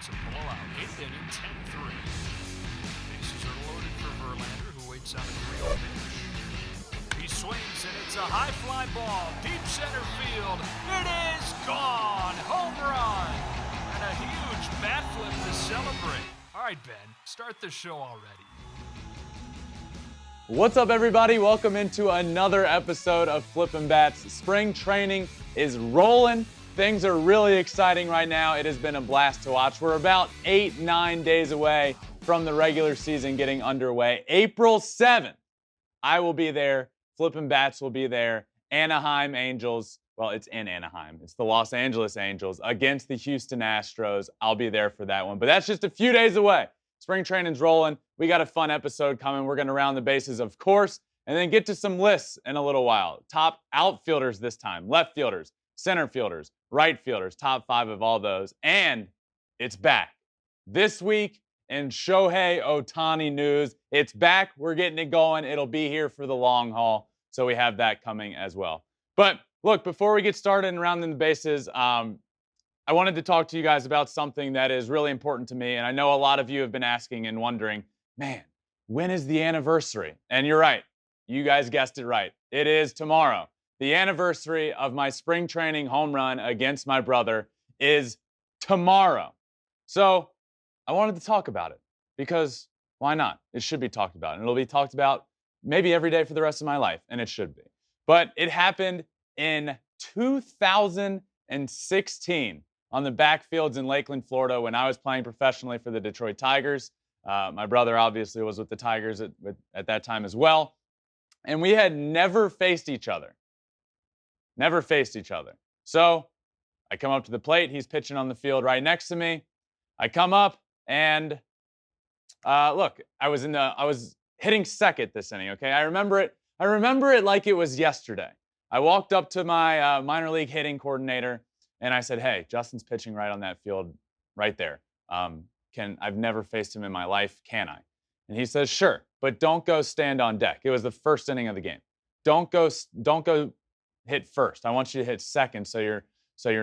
It's a blowout. 8th inning, 10-3. Bases are loaded for Verlander, who waits on a 3-0 pitch. He swings, and it's a high fly ball. Deep center field. It is gone. Home run. And a huge bat flip to celebrate. All right, Ben, start the show already. What's up, everybody? Welcome into another episode of Flippin' Bats. Spring training is rolling. Things are really exciting right now. It has been a blast to watch. We're about 8-9 days away from the regular season getting underway. April 7th, I will be there. Flippin' Bats will be there. Anaheim Angels, well, it's in Anaheim. It's the Los Angeles Angels against the Houston Astros. I'll be there for that one. But that's just a few days away. Spring training's rolling. We got a fun episode coming. We're going to round the bases, of course, and then get to some lists in a little while. Top outfielders this time, left fielders, center fielders, right fielders, top 5 of all those. And it's back. This week in Shohei Ohtani news, it's back. We're getting it going. It'll be here for the long haul. So we have that coming as well. But look, before we get started and rounding the bases, I wanted to talk to you guys about something that is really important to me. And I know a lot of you have been asking and wondering, man, when is the anniversary? And you're right. You guys guessed it right. It is tomorrow. The anniversary of my spring training home run against my brother is tomorrow. So I wanted to talk about it because why not? It should be talked about. And it'll be talked about maybe every day for the rest of my life. And it should be. But it happened in 2016. On the backfields in Lakeland, Florida, when I was playing professionally for the Detroit Tigers. My brother obviously was with the Tigers at that time as well. And we had never faced each other. Never faced each other. So I come up to the plate. He's pitching on the field right next to me. I come up and look, I was hitting second this inning, okay? I remember it like it was yesterday. I walked up to my minor league hitting coordinator, and I said, hey, Justin's pitching right on that field right there. I've never faced him in my life. Can I? And he says, sure, but don't go stand on deck. It was the first inning of the game. Don't go hit first. I want you to hit second so you're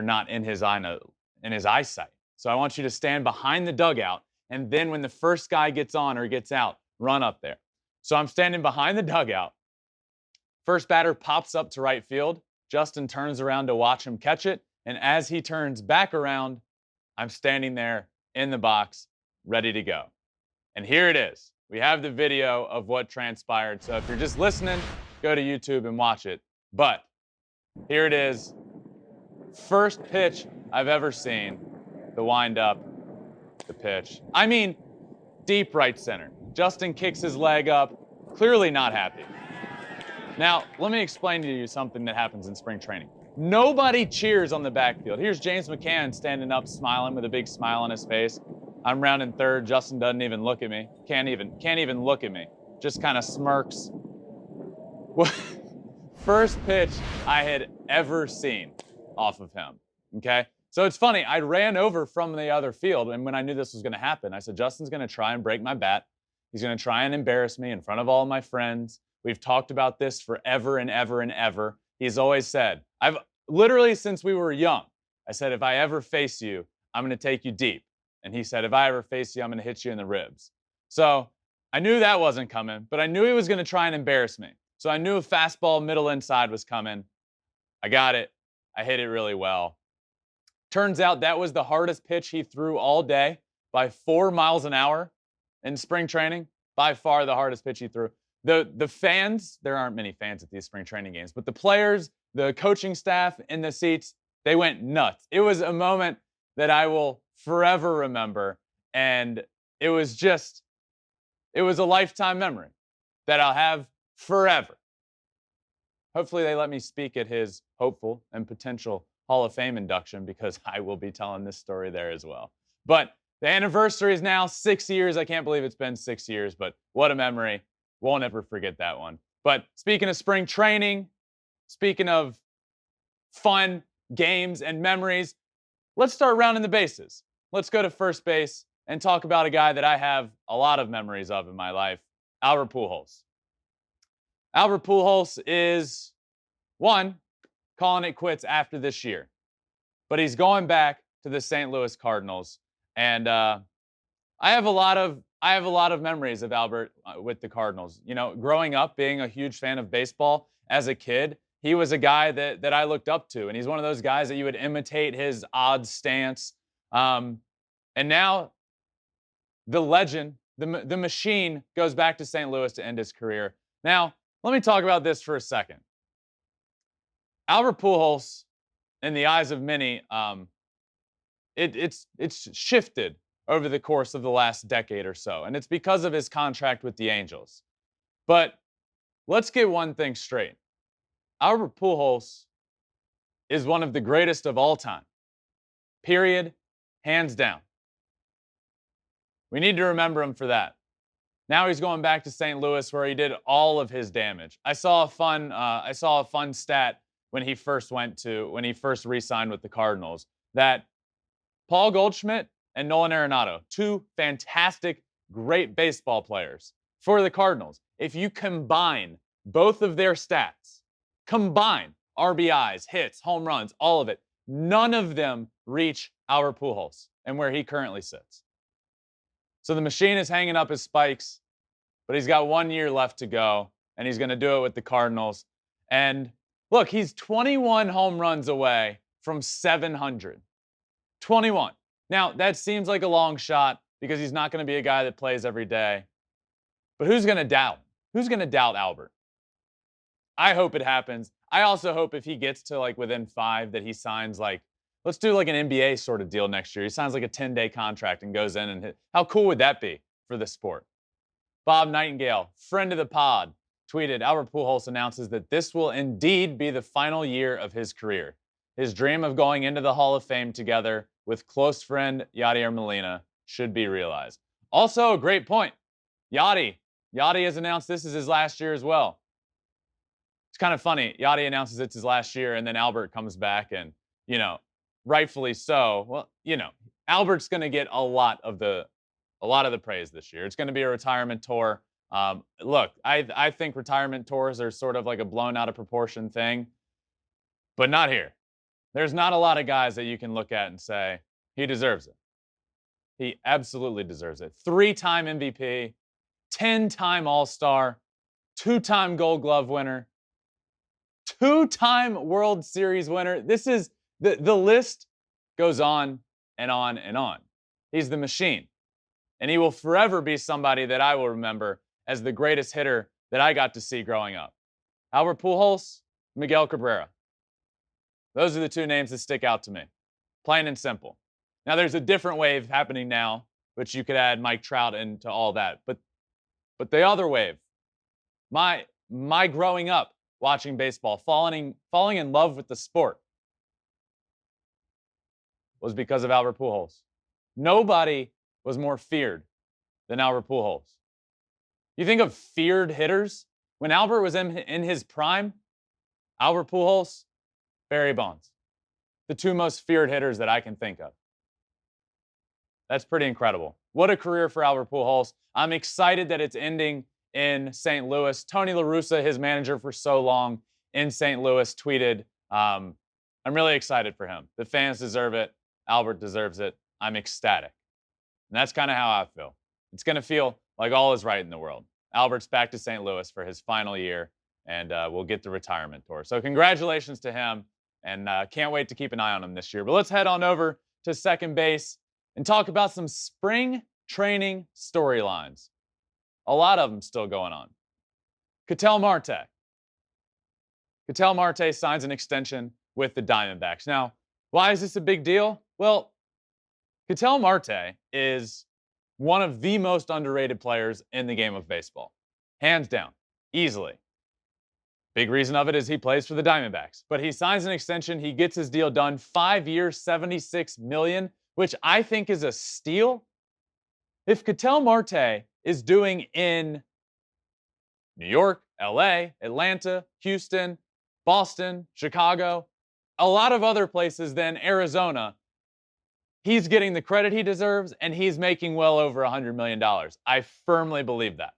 not in his eyesight. So I want you to stand behind the dugout, and then when the first guy gets on or gets out, run up there. So I'm standing behind the dugout. First batter pops up to right field. Justin turns around to watch him catch it. And as he turns back around, I'm standing there in the box, ready to go. And here it is. We have the video of what transpired. So if you're just listening, go to YouTube and watch it. But here it is. First pitch I've ever seen. The windup, the pitch. I mean, deep right center. Justin kicks his leg up, clearly not happy. Now, let me explain to you something that happens in spring training. Nobody cheers on the backfield. Here's James McCann standing up, smiling with a big smile on his face. I'm rounding third. Justin doesn't even look at me. Can't even look at me. Just kind of smirks. First pitch I had ever seen off of him. Okay? So it's funny. I ran over from the other field, and when I knew this was going to happen, I said, Justin's going to try and break my bat. He's going to try and embarrass me in front of all my friends. We've talked about this forever and ever and ever. He's always said, I've literally since we were young, I said, if I ever face you, I'm going to take you deep. And he said, if I ever face you, I'm going to hit you in the ribs. So I knew that wasn't coming, but I knew he was going to try and embarrass me. So I knew a fastball middle inside was coming. I got it. I hit it really well. Turns out that was the hardest pitch he threw all day by 4 miles an hour in spring training. By far the hardest pitch he threw. The fans, there aren't many fans at these spring training games, but the players, the coaching staff in the seats, they went nuts. It was a moment that I will forever remember, and it was a lifetime memory that I'll have forever. Hopefully they let me speak at his hopeful and potential Hall of Fame induction because I will be telling this story there as well. But the anniversary is now 6 years. I can't believe it's been 6 years, but what a memory. Won't ever forget that one. But speaking of spring training, speaking of fun games and memories, let's start rounding the bases. Let's go to first base and talk about a guy that I have a lot of memories of in my life, Albert Pujols. Albert Pujols is, one, calling it quits after this year. But he's going back to the St. Louis Cardinals. And I have a lot of memories of Albert with the Cardinals. You know, growing up, being a huge fan of baseball as a kid, he was a guy that I looked up to, and he's one of those guys that you would imitate his odd stance. And now the legend, the machine, goes back to St. Louis to end his career. Now, let me talk about this for a second. Albert Pujols, in the eyes of many, it's shifted over the course of the last decade or so, and it's because of his contract with the Angels. But let's get one thing straight. Albert Pujols is one of the greatest of all time. Period. Hands down. We need to remember him for that. Now he's going back to St. Louis where he did all of his damage. I saw a fun stat when he first re-signed with the Cardinals, that Paul Goldschmidt and Nolan Arenado, two fantastic, great baseball players for the Cardinals. If you combine both of their stats, combine RBIs, hits, home runs, all of it, none of them reach Albert Pujols and where he currently sits. So the machine is hanging up his spikes, but he's got 1 year left to go, and he's going to do it with the Cardinals. And look, he's 21 home runs away from 700. 21. Now, that seems like a long shot because he's not going to be a guy that plays every day. But who's going to doubt? Who's going to doubt Albert? I hope it happens. I also hope if he gets to like within 5 that he signs like, let's do like an NBA sort of deal next year. He signs like a 10-day contract and goes in and hit. How cool would that be for the sport? Bob Nightingale, friend of the pod, tweeted, Albert Pujols announces that this will indeed be the final year of his career. His dream of going into the Hall of Fame together with close friend Yadier Molina should be realized. Also, a great point. Yadi has announced this is his last year as well. It's kind of funny. Yadi announces it's his last year, and then Albert comes back, and, you know, rightfully so. Well, you know, Albert's going to get a lot of the praise this year. It's going to be a retirement tour. Look, I think retirement tours are sort of like a blown out of proportion thing, but not here. There's not a lot of guys that you can look at and say, he deserves it. He absolutely deserves it. 3-time MVP, 10-time All-Star, 2-time Gold Glove winner, 2-time World Series winner. This is, the list goes on and on and on. He's the machine. And he will forever be somebody that I will remember as the greatest hitter that I got to see growing up. Albert Pujols, Miguel Cabrera. Those are the two names that stick out to me. Plain and simple. Now, there's a different wave happening now, which you could add Mike Trout into all that. But the other wave, my growing up watching baseball, falling in love with the sport, was because of Albert Pujols. Nobody was more feared than Albert Pujols. You think of feared hitters? When Albert was in his prime, Albert Pujols, Barry Bonds. The two most feared hitters that I can think of. That's pretty incredible. What a career for Albert Pujols. I'm excited that it's ending in St. Louis. Tony La Russa, his manager for so long in St. Louis, tweeted, I'm really excited for him. The fans deserve it. Albert deserves it. I'm ecstatic. And that's kind of how I feel. It's going to feel like all is right in the world. Albert's back to St. Louis for his final year, and we'll get the retirement tour. So congratulations to him, and can't wait to keep an eye on him this year. But let's head on over to second base and talk about some spring training storylines. A lot of them still going on. Ketel Marte. Ketel Marte signs an extension with the Diamondbacks. Now, why is this a big deal? Well, Ketel Marte is one of the most underrated players in the game of baseball. Hands down. Easily. Big reason of it is he plays for the Diamondbacks. But he signs an extension. He gets his deal done. 5 years, $76 million, which I think is a steal. If Ketel Marte is doing in New York, LA, Atlanta, Houston, Boston, Chicago, a lot of other places than Arizona, he's getting the credit he deserves, and he's making well over $100 million. I firmly believe that.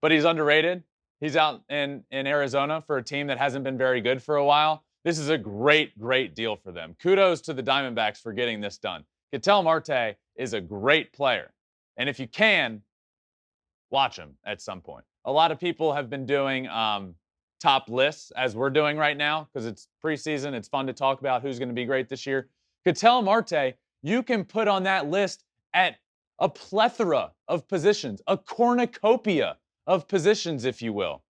But he's underrated. He's out in Arizona for a team that hasn't been very good for a while. This is a great, great deal for them. Kudos to the Diamondbacks for getting this done. Ketel Marte is a great player. And if you can, watch him at some point. A lot of people have been doing top lists as we're doing right now because it's preseason. It's fun to talk about who's going to be great this year. Ketel Marte, you can put on that list at a plethora of positions, a cornucopia of positions, if you will.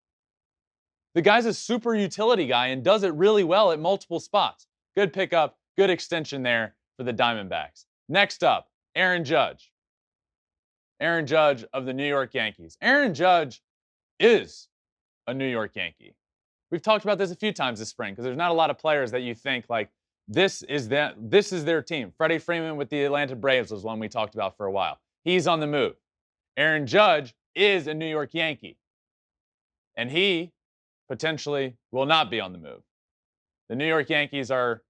The guy's a super utility guy and does it really well at multiple spots. Good pickup, good extension there for the Diamondbacks. Next up, Aaron Judge. Aaron Judge of the New York Yankees. Aaron Judge is a New York Yankee. We've talked about this a few times this spring because there's not a lot of players that you think like this is their team. Freddie Freeman with the Atlanta Braves was one we talked about for a while. He's on the move. Aaron Judge is a New York Yankee. And he potentially will not be on the move. The New York Yankees are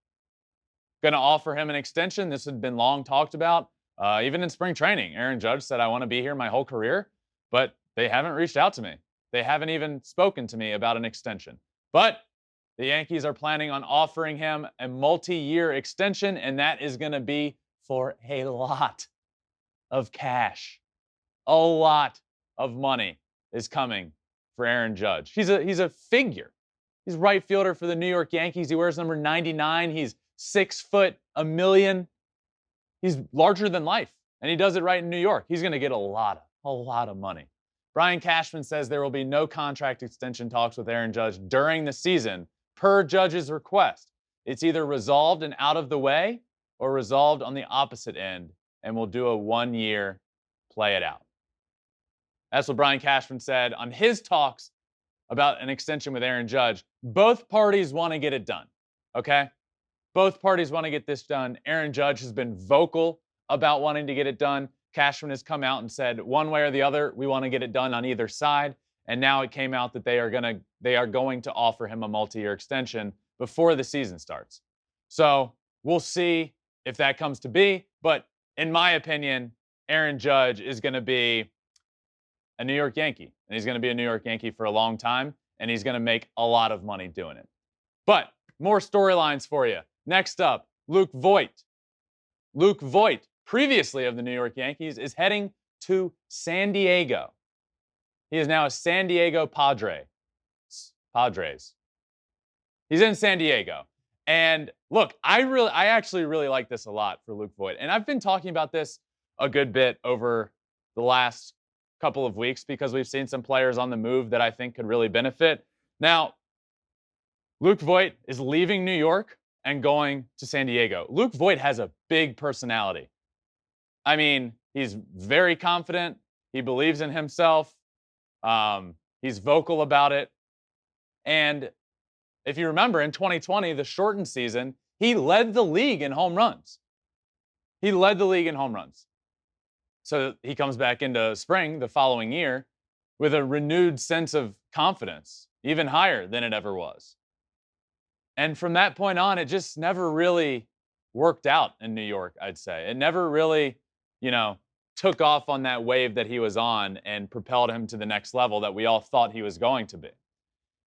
going to offer him an extension. This had been long talked about. Even in spring training, Aaron Judge said, I want to be here my whole career, but they haven't reached out to me. They haven't even spoken to me about an extension. But the Yankees are planning on offering him a multi-year extension, and that is going to be for a lot of cash. A lot of money is coming for Aaron Judge. He's a figure. He's right fielder for the New York Yankees. He wears number 99. He's 6 foot, $1 million. He's larger than life, and he does it right in New York. He's going to get a lot of money. Brian Cashman says there will be no contract extension talks with Aaron Judge during the season per Judge's request. It's either resolved and out of the way or resolved on the opposite end, and we'll do a 1-year play it out. That's what Brian Cashman said on his talks about an extension with Aaron Judge. Both parties want to get it done, okay? Both parties want to get this done. Aaron Judge has been vocal about wanting to get it done. Cashman has come out and said one way or the other, we want to get it done on either side. And now it came out that they are going to offer him a multi-year extension before the season starts. So we'll see if that comes to be. But in my opinion, Aaron Judge is going to be a New York Yankee. And he's going to be a New York Yankee for a long time. And he's going to make a lot of money doing it. But more storylines for you. Next up, Luke Voit. Luke Voit, previously of the New York Yankees, is heading to San Diego. He is now a San Diego Padres. He's in San Diego. And look, I actually really like this a lot for Luke Voit. And I've been talking about this a good bit over the last couple of weeks because we've seen some players on the move that I think could really benefit. Now, Luke Voit is leaving New York and going to San Diego. Luke Voit has a big personality. I mean, he's very confident. He believes in himself. He's vocal about it. And if you remember, in 2020, the shortened season, he led the league in home runs. He led the league in home runs. So he comes back into spring the following year with a renewed sense of confidence, even higher than it ever was. And from that point on, it just never really worked out in New York, I'd say. It never really, took off on that wave that he was on and propelled him to the next level that we all thought he was going to be.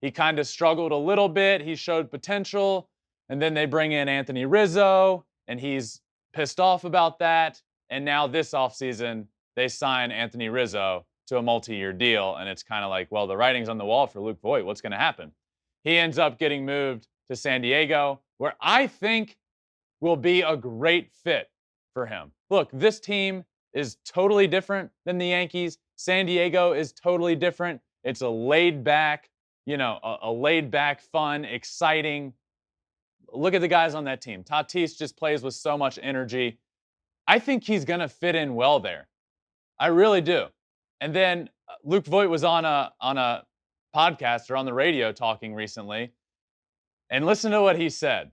He kind of struggled a little bit. He showed potential. And then they bring in Anthony Rizzo, and he's pissed off about that. And now this offseason, they sign Anthony Rizzo to a multi-year deal. And it's kind of like, well, the writing's on the wall for Luke Voit. What's going to happen? He ends up getting moved to San Diego, where I think will be a great fit for him. Look, this team is totally different than the Yankees. San Diego is totally different. It's a laid back, a laid back, fun, exciting. Look at the guys on that team. Tatis just plays with so much energy. I think he's going to fit in well there. I really do. And then Luke Voit was on a podcast or on the radio talking recently. And listen to what he said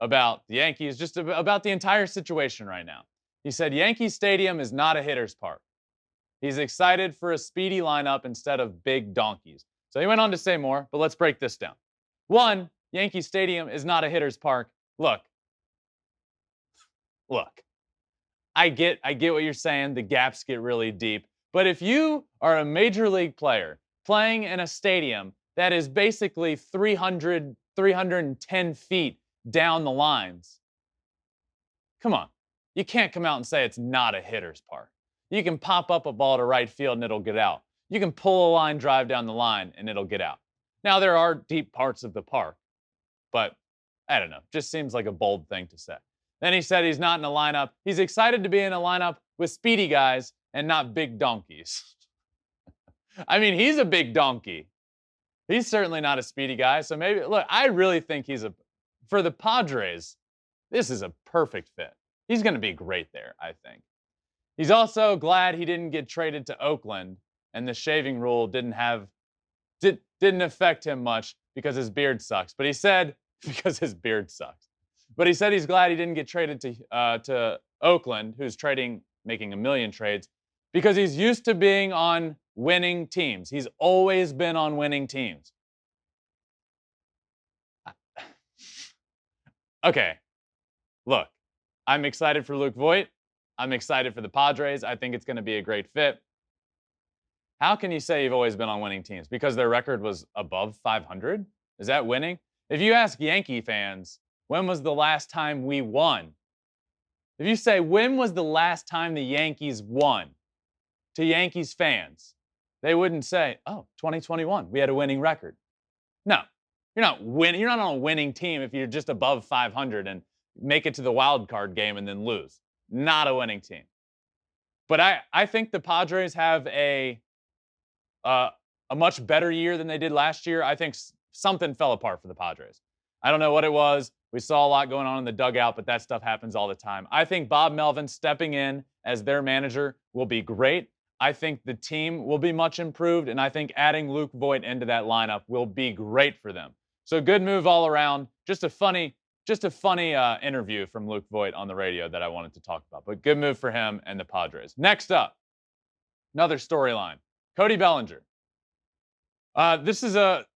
about the Yankees, just about the entire situation right now. He said, Yankee Stadium is not a hitter's park. He's excited for a speedy lineup instead of big donkeys. So he went on to say more, but let's break this down. One, Yankee Stadium is not a hitter's park. Look. I get what you're saying. The gaps get really deep. But if you are a major league player playing in a stadium that is basically 310 feet down the lines, come on. You can't come out and say it's not a hitter's park. You can pop up a ball to right field and it'll get out. You can pull a line drive down the line and it'll get out. Now, there are deep parts of the park, but I don't know. Just seems like a bold thing to say. Then he said he's not in a lineup. He's excited to be in a lineup with speedy guys and not big donkeys. I mean, he's a big donkey. He's certainly not a speedy guy. So maybe, look, I really think for the Padres, this is a perfect fit. He's going to be great there, I think. He's also glad he didn't get traded to Oakland and the shaving rule didn't affect him much because his beard sucks. But he said, because his beard sucks. But he said he's glad he didn't get traded to Oakland, who's making a million trades, because he's used to being on winning teams. He's always been on winning teams. Okay, look, I'm excited for Luke Voit. I'm excited for the Padres. I think it's going to be a great fit. How can you say you've always been on winning teams? Because their record was above 500? Is that winning? If you ask Yankee fans, when was the last time we won? If you say, when was the last time the Yankees won to Yankees fans, they wouldn't say, oh, 2021, we had a winning record. No, you're not on a winning team if you're just above 500 and make it to the wild card game and then lose. Not a winning team. But I think the Padres have a much better year than they did last year. I think something fell apart for the Padres. I don't know what it was. We saw a lot going on in the dugout, but that stuff happens all the time. I think Bob Melvin stepping in as their manager will be great. I think the team will be much improved, and I think adding Luke Voit into that lineup will be great for them. So good move all around. Just a funny interview from Luke Voit on the radio that I wanted to talk about. But good move for him and the Padres. Next up, another storyline. Cody Bellinger. This is a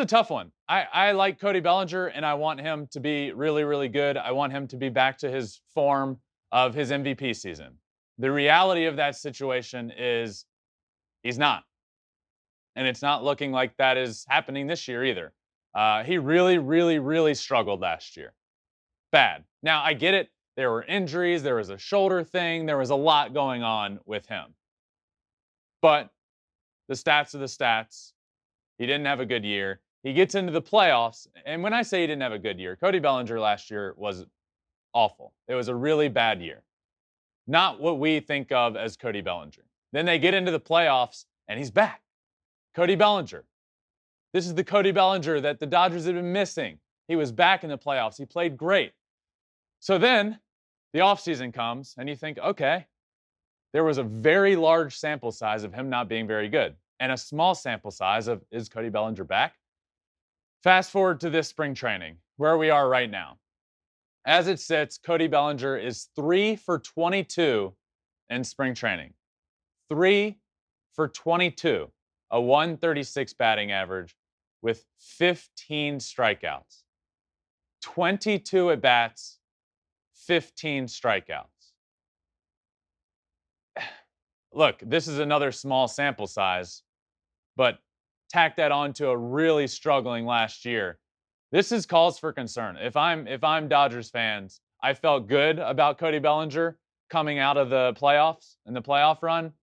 tough one. I like Cody Bellinger, and I want him to be really, really good. I want him to be back to his form of his MVP season. The reality of that situation is he's not. And it's not looking like that is happening this year either. He really, really, really struggled last year. Bad. Now, I get it. There were injuries. There was a shoulder thing. There was a lot going on with him. But the stats are the stats. He didn't have a good year. He gets into the playoffs. And when I say he didn't have a good year, Cody Bellinger last year was awful. It was a really bad year. Not what we think of as Cody Bellinger. Then they get into the playoffs, and he's back. Cody Bellinger. This is the Cody Bellinger that the Dodgers had been missing. He was back in the playoffs. He played great. So then the offseason comes, and you think, okay, there was a very large sample size of him not being very good, and a small sample size of, is Cody Bellinger back? Fast forward to this spring training, where we are right now. As it sits, Cody Bellinger is 3 for 22 in spring training. 3 for 22, a 136 batting average with 15 strikeouts. 22 at-bats, 15 strikeouts. Look, this is another small sample size, but tack that on to a really struggling last year. This is cause for concern. If I'm Dodgers fans, I felt good about Cody Bellinger coming out of the playoffs and the playoff run.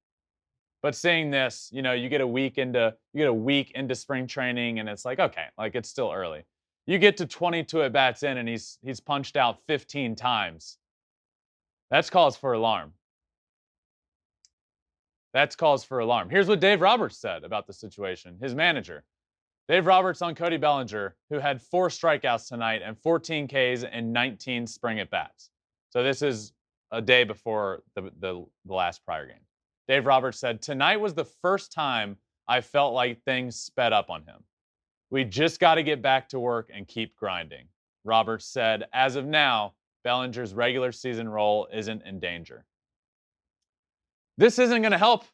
But seeing this, you get a week into spring training, and it's like, okay, like it's still early. You get to 22 at bats in, and he's punched out 15 times. That's cause for alarm. That's cause for alarm. Here's what Dave Roberts said about the situation. His manager, Dave Roberts, on Cody Bellinger, who had 4 strikeouts tonight and 14 Ks and 19 spring at bats. So this is a day before the last prior game. Dave Roberts said, tonight was the first time I felt like things sped up on him. We just got to get back to work and keep grinding. Roberts said, as of now, Bellinger's regular season role isn't in danger. This isn't going to help.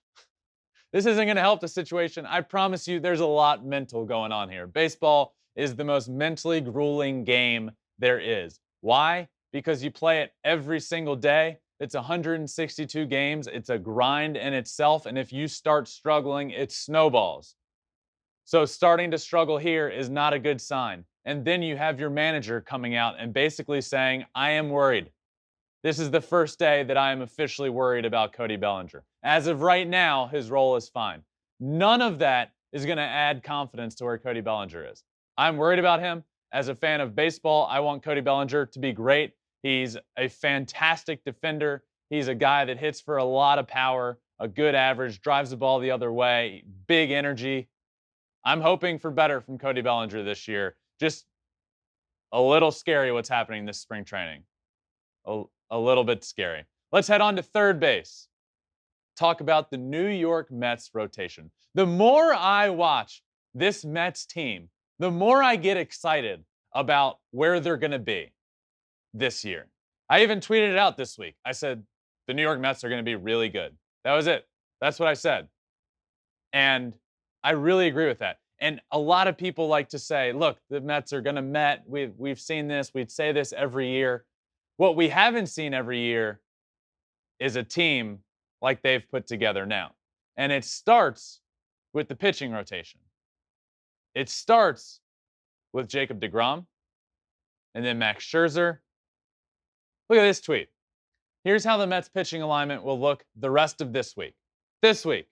This isn't going to help the situation. I promise you there's a lot mental going on here. Baseball is the most mentally grueling game there is. Why? Because you play it every single day. It's 162 games. It's a grind in itself. And if you start struggling, it snowballs. So starting to struggle here is not a good sign. And then you have your manager coming out and basically saying, I am worried. this is the first day that I am officially worried about Cody Bellinger. As of right now, his role is fine. None of that is going to add confidence to where Cody Bellinger is. I'm worried about him. As a fan of baseball, I want Cody Bellinger to be great. He's a fantastic defender. He's a guy that hits for a lot of power, a good average, drives the ball the other way, big energy. I'm hoping for better from Cody Bellinger this year. Just a little scary what's happening this spring training. A little bit scary. Let's head on to third base. Talk about the New York Mets rotation. The more I watch this Mets team, the more I get excited about where they're going to be this year. I even tweeted it out this week. I said, the New York Mets are going to be really good. That was it. That's what I said. And I really agree with that. And a lot of people like to say, look, the Mets are going to Met. We've seen this. We'd say this every year. What we haven't seen every year is a team like they've put together now. And it starts with the pitching rotation. It starts with Jacob deGrom and then Max Scherzer. Look at this tweet. Here's how the Mets pitching alignment will look the rest of this week. This week,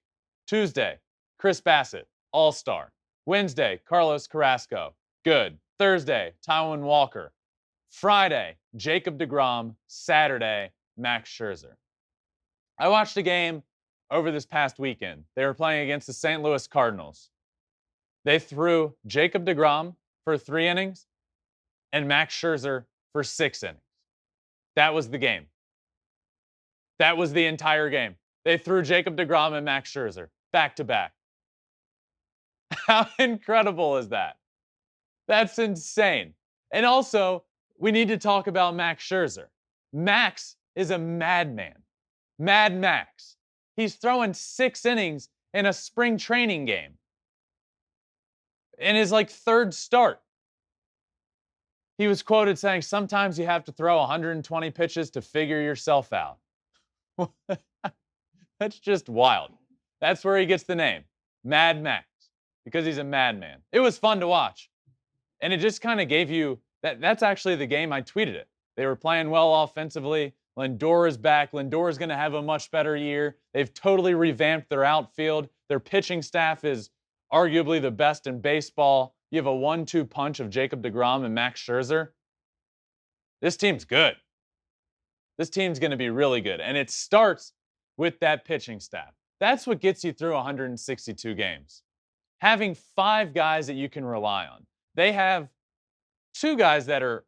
Tuesday, Chris Bassett, All-Star. Wednesday, Carlos Carrasco, good. Thursday, Taijuan Walker. Friday, Jacob deGrom. Saturday, Max Scherzer. I watched a game over this past weekend. They were playing against the St. Louis Cardinals. They threw Jacob deGrom for 3 innings and Max Scherzer for 6 innings. That was the game. That was the entire game. They threw Jacob deGrom and Max Scherzer back to back. How incredible is that? That's insane. And also, we need to talk about Max Scherzer. Max is a madman. Mad Max. He's throwing 6 innings in a spring training game. In his third start. He was quoted saying, sometimes you have to throw 120 pitches to figure yourself out. That's just wild. That's where he gets the name, Mad Max, because he's a madman. It was fun to watch. And it just kind of gave you, that's actually the game I tweeted it. They were playing well offensively. Lindor is back. Lindor is going to have a much better year. They've totally revamped their outfield. Their pitching staff is arguably the best in baseball. You have a 1-2 punch of Jacob deGrom and Max Scherzer. This team's good. This team's going to be really good. And it starts with that pitching staff. That's what gets you through 162 games. Having 5 guys that you can rely on. They have 2 guys that are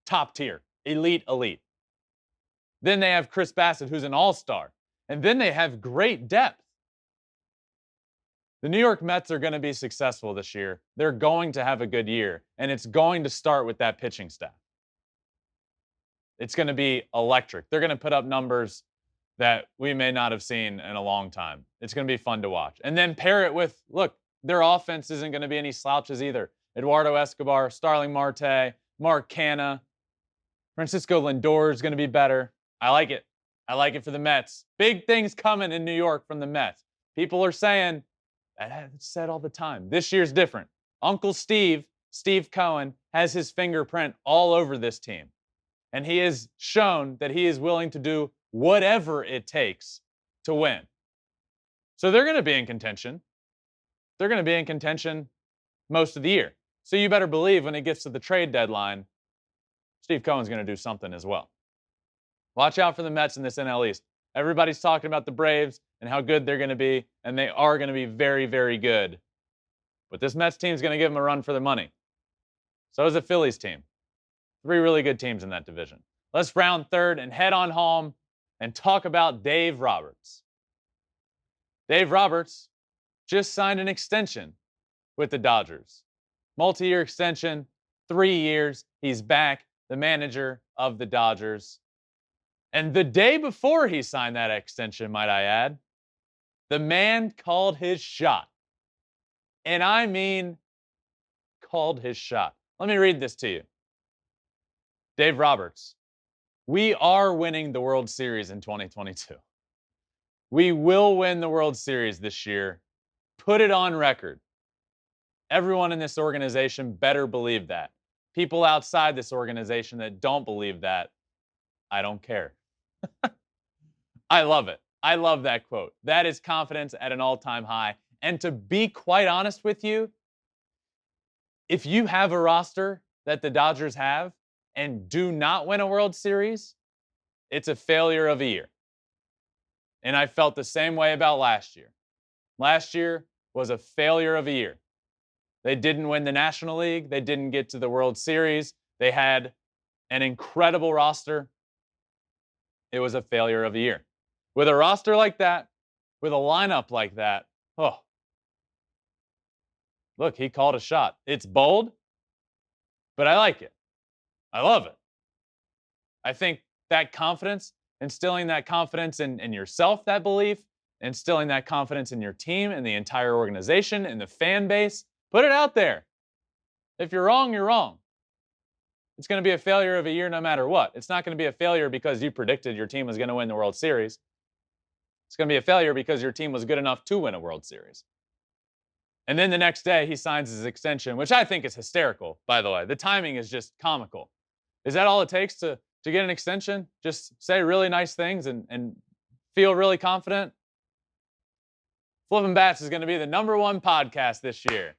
top tier, elite. Then they have Chris Bassett, who's an all-star. And then they have great depth. The New York Mets are going to be successful this year. They're going to have a good year. And it's going to start with that pitching staff. It's going to be electric. They're going to put up numbers that we may not have seen in a long time. It's going to be fun to watch. And then pair it with, look, their offense isn't going to be any slouches either. Eduardo Escobar, Starling Marte, Mark Canha, Francisco Lindor is going to be better. I like it. I like it for the Mets. Big things coming in New York from the Mets. People are saying, it's said all the time, this year's different. Uncle Steve Cohen, has his fingerprint all over this team. And he has shown that he is willing to do whatever it takes to win. So they're going to be in contention. They're going to be in contention most of the year. So you better believe when it gets to the trade deadline, Steve Cohen's going to do something as well. Watch out for the Mets in this NL East. Everybody's talking about the Braves and how good they're going to be, and they are going to be very, very good. But this Mets team is going to give them a run for their money. So is the Phillies team. 3 really good teams in that division. Let's round third and head on home and talk about Dave Roberts. Dave Roberts just signed an extension with the Dodgers. Multi-year extension, 3 years. He's back, the manager of the Dodgers. And the day before he signed that extension, might I add, the man called his shot. And I mean, called his shot. Let me read this to you. Dave Roberts, we are winning the World Series in 2022. We will win the World Series this year. Put it on record. Everyone in this organization better believe that. People outside this organization that don't believe that, I don't care. I love it. I love that quote. That is confidence at an all-time high. And to be quite honest with you, if you have a roster that the Dodgers have and do not win a World Series, it's a failure of a year. And I felt the same way about last year. Last year was a failure of a year. They didn't win the National League. They didn't get to the World Series. They had an incredible roster. It was a failure of a year. With a roster like that, with a lineup like that, oh, look, he called a shot. It's bold, but I like it. I love it. I think that confidence, instilling that confidence in yourself, that belief, instilling that confidence in your team and the entire organization and the fan base, put it out there. If you're wrong, you're wrong. It's going to be a failure of a year no matter what. It's not going to be a failure because you predicted your team was going to win the World Series. It's going to be a failure because your team was good enough to win a World Series. And then the next day, he signs his extension, which I think is hysterical, by the way. The timing is just comical. Is that all it takes to get an extension? Just say really nice things and feel really confident? Flippin' Bats is going to be the #1 podcast this year.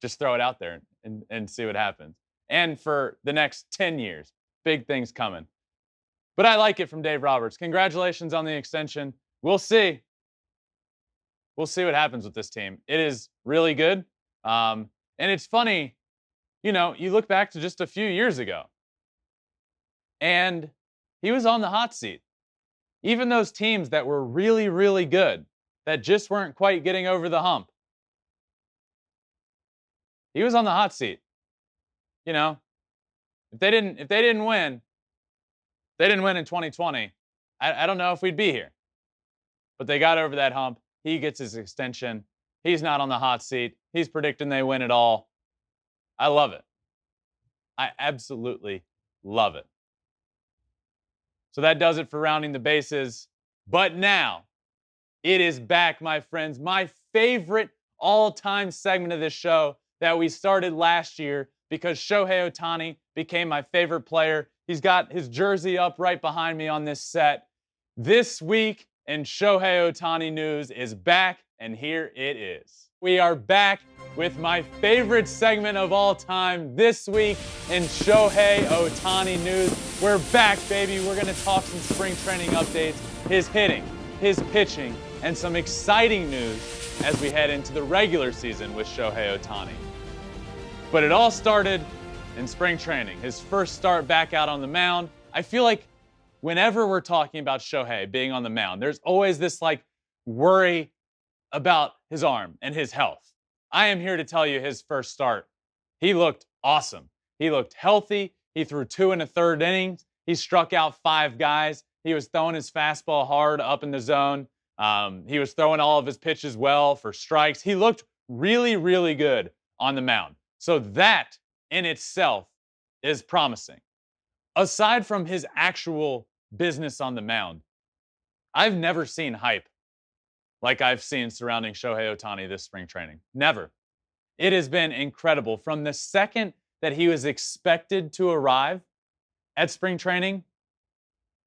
Just throw it out there and see what happens. And for the next 10 years, big things coming. But I like it from Dave Roberts. Congratulations on the extension. We'll see. We'll see what happens with this team. It is really good. And it's funny, you look back to just a few years ago, and he was on the hot seat. Even those teams that were really, really good, that just weren't quite getting over the hump, he was on the hot seat. If they didn't win, they didn't win in 2020. I don't know if we'd be here. But they got over that hump. He gets his extension. He's not on the hot seat. He's predicting they win it all. I love it. I absolutely love it. So that does it for rounding the bases. But now, it is back, my friends. My favorite all-time segment of this show that we started last year because Shohei Ohtani became my favorite player. He's got his jersey up right behind me on this set. This week in Shohei Ohtani news is back, and here it is. We are back with my favorite segment of all time this week in Shohei Ohtani news. We're back, baby. We're going to talk some spring training updates, his hitting, his pitching, and some exciting news as we head into the regular season with Shohei Ohtani. But it all started in spring training, his first start back out on the mound. I feel like whenever we're talking about Shohei being on the mound, there's always this worry about his arm and his health. I am here to tell you his first start, he looked awesome. He looked healthy. He threw 2 1/3 innings. He struck out 5 guys. He was throwing his fastball hard up in the zone. He was throwing all of his pitches well for strikes. He looked really, really good on the mound. So that in itself is promising. Aside from his actual business on the mound, I've never seen hype like I've seen surrounding Shohei Ohtani this spring training. Never. It has been incredible. From the second that he was expected to arrive at spring training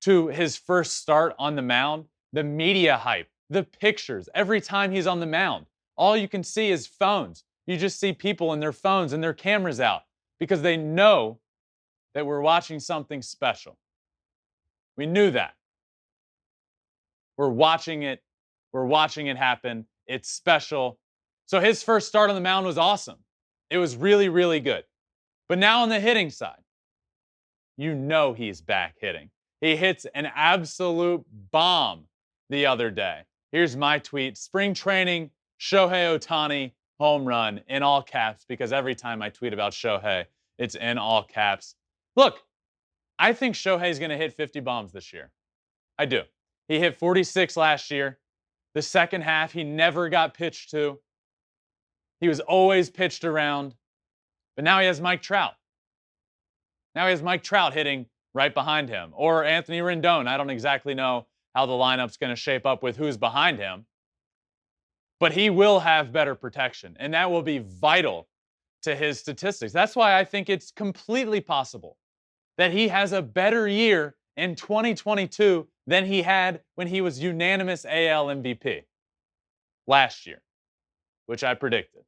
to his first start on the mound, the media hype, the pictures, every time he's on the mound, all you can see is phones. You just see people and their phones and their cameras out because they know that we're watching something special. We knew that. We're watching it. We're watching it happen. It's special. So his first start on the mound was awesome. It was really, really good. But now on the hitting side, you know he's back hitting. He hits an absolute bomb the other day. Here's my tweet. Spring training, Shohei Ohtani, home run, in all caps, because every time I tweet about Shohei, it's in all caps. Look, I think Shohei's going to hit 50 bombs this year. I do. He hit 46 last year. The second half, he never got pitched to. He was always pitched around. But now he has Mike Trout. Now he has Mike Trout hitting right behind him. Or Anthony Rendon. I don't exactly know how the lineup's going to shape up with who's behind him. But he will have better protection. And that will be vital to his statistics. That's why I think it's completely possible that he has a better year in 2022 than he had when he was unanimous AL MVP last year, which I predicted.